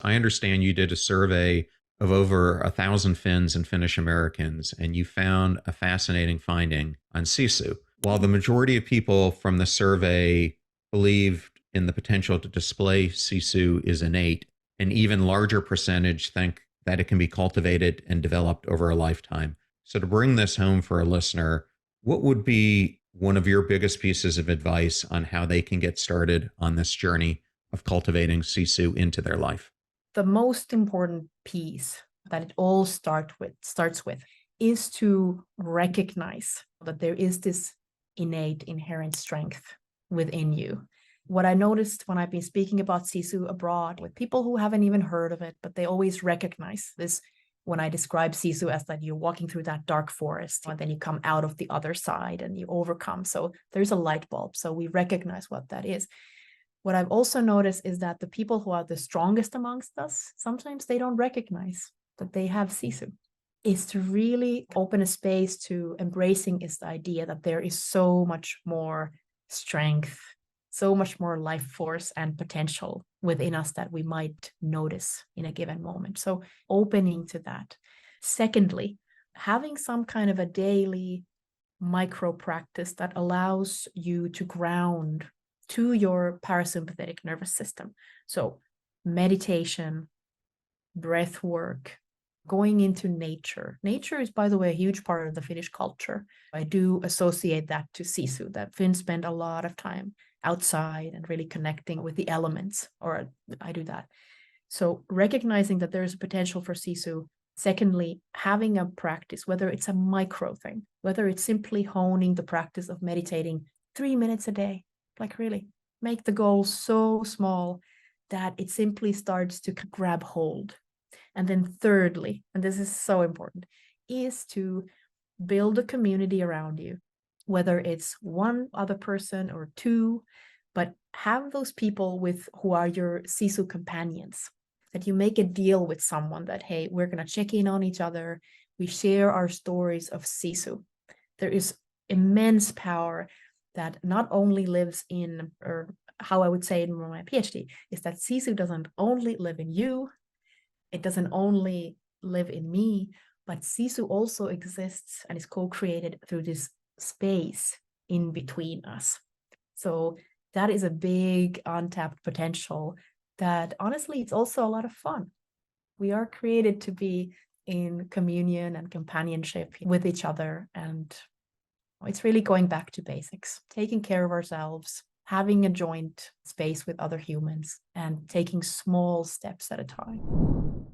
I understand you did a survey of over 1,000 Finns and Finnish Americans, and you found a fascinating finding on SISU. While the majority of people from the survey believed in the potential to display SISU is innate, an even larger percentage think that it can be cultivated and developed over a lifetime. So, to bring this home for a listener, what would be one of your biggest pieces of advice on how they can get started on this journey of cultivating SISU into their life? The most important piece that it all starts with is to recognize that there is this innate inherent strength within you. What I noticed when I've been speaking about SISU abroad with people who haven't even heard of it, but they always recognize this when I describe SISU as that you're walking through that dark forest and then you come out of the other side and you overcome. So there's a light bulb. So we recognize what that is. What I've also noticed is that the people who are the strongest amongst us, sometimes they don't recognize that they have SISU. Is to really open a space to embracing is the idea that there is so much more strength, so much more life force and potential within us that we might notice in a given moment. So opening to that. Secondly, having some kind of a daily micro practice that allows you to ground to your parasympathetic nervous system. So meditation, breath work, going into nature. Nature is, by the way, a huge part of the Finnish culture. I do associate that to SISU, that Finns spend a lot of time outside and really connecting with the elements, or I do that. So recognizing that there is a potential for SISU. Secondly, having a practice, whether it's a micro thing, whether it's simply honing the practice of meditating 3 minutes a day, like really make the goal so small that it simply starts to grab hold. And then thirdly, and this is so important, is to build a community around you, whether it's one other person or two, but have those people who are your SISU companions, that you make a deal with someone that, hey, we're going to check in on each other. We share our stories of SISU. There is immense power that not only lives in, or how I would say it in my PhD, is that SISU doesn't only live in you, it doesn't only live in me, but SISU also exists and is co-created through this space in between us. So that is a big untapped potential that honestly, it's also a lot of fun. We are created to be in communion and companionship with each other. And it's really going back to basics, taking care of ourselves, having a joint space with other humans, and taking small steps at a time.